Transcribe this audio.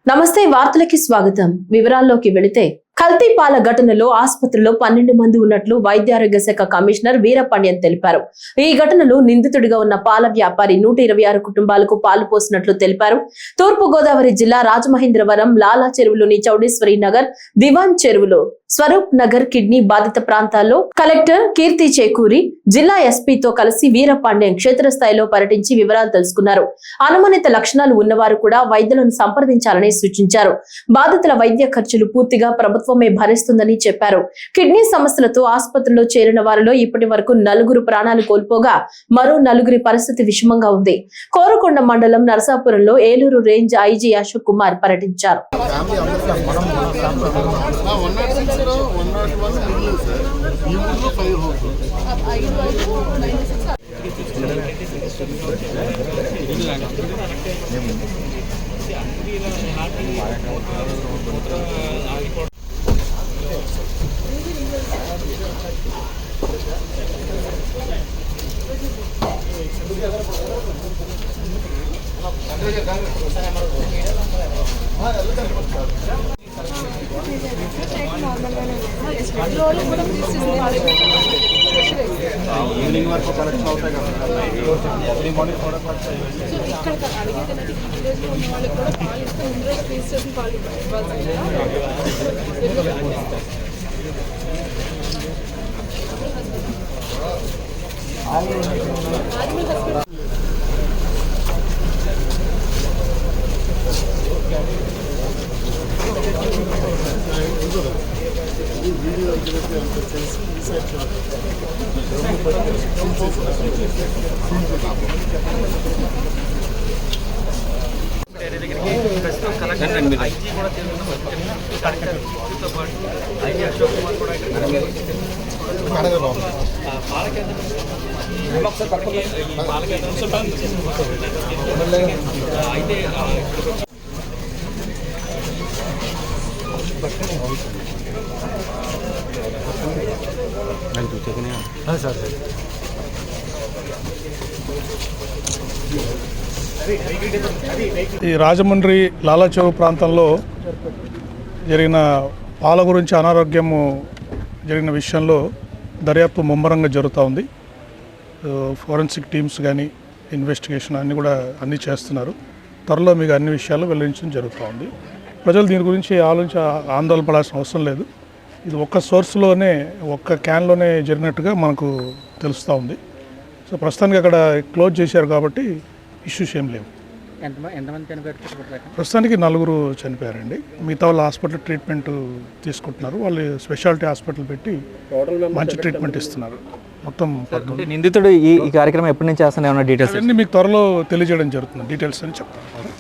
నమస్తే వార్తలకి స్వాగతం. వివరాల్లోకి వెళితే కల్తీ పాల ఘటనలో ఆసుపత్రిలో 12 మంది ఉన్నట్లు వైద్యారోగ్య శాఖ కమిషనర్ వీరపాండ్యన్ తెలిపారు. ఈ ఘటనలో నిందితుడిగా ఉన్న పాల వ్యాపారి 126 కుటుంబాలకు పాలు పోసినట్లు తెలిపారు. తూర్పు గోదావరి జిల్లా రాజమహేంద్రవరం లాలా చెరువులోని చౌడేశ్వరి నగర్, దివాన్ చెరువులో స్వరూప్ నగర్ కిడ్నీ బాధిత ప్రాంతాల్లో కలెక్టర్ కీర్తి చేకూరి జిల్లా ఎస్పీతో కలిసి వీరపాండ్యన్ క్షేత్రస్థాయిలో పర్యటించి వివరాలు తెలుసుకున్నారు. అనుమానిత లక్షణాలు ఉన్నవారు కూడా వైద్యులను సంప్రదించాలని సూచించారు. బాధితుల వైద్య ఖర్చులు పూర్తిగా ప్రభుత్వమే భరిస్తుందని చెప్పారు. కిడ్నీ సమస్యలతో ఆసుపత్రిలో చేరిన వారిలో ఇప్పటి వరకు 4 ప్రాణాలు కోల్పోగా మరో 4 పరిస్థితి విషమంగా ఉంది. కోరుకొండ మండలం నరసాపురంలో ఏలూరు రేంజ్ ఐజీ అశోక్ కుమార్ పర్యటించారు. ఈవినింగ్ వరకు కలెక్షన్ అవుతాయి కదా. ఎర్లీ మార్నింగ్ ఈ రాజమండ్రి లాలాచెరువు ప్రాంతంలో జరిగిన పాల గురించి అనారోగ్యము జరిగిన విషయంలో దర్యాప్తు ముమ్మరంగా జరుగుతూ ఉంది. ఫోరెన్సిక్ టీమ్స్ కానీ ఇన్వెస్టిగేషన్ అన్నీ చేస్తున్నారు. త్వరలో మీకు అన్ని విషయాలు వెల్లడించడం జరుగుతూ ఉంది. ప్రజలు దీని గురించి ఆందోళన పడాల్సిన అవసరం లేదు. ఇది ఒక్క సోర్స్లోనే ఒక్క క్యాన్లోనే జరిగినట్టుగా మనకు తెలుస్తూ ఉంది. సో ప్రస్తుతానికి అక్కడ క్లోజ్ చేశారు కాబట్టి ఇష్యూస్ ఏం లేవు. ప్రస్తుతానికి 4 చనిపోయారండి. మిగతా వాళ్ళు హాస్పిటల్ ట్రీట్మెంట్ తీసుకుంటున్నారు. వాళ్ళు స్పెషాలిటీ హాస్పిటల్ పెట్టి మంచి ట్రీట్మెంట్ ఇస్తున్నారు. మొత్తం నిందితుడు ఈ కార్యక్రమం ఎప్పటి నుంచి చేస్తున్నా ఏమన్నా డీటెయిల్స్ అన్నీ మీకు త్వరలో తెలియజేయడం జరుగుతుంది. డీటెయిల్స్ అని చెప్తాను.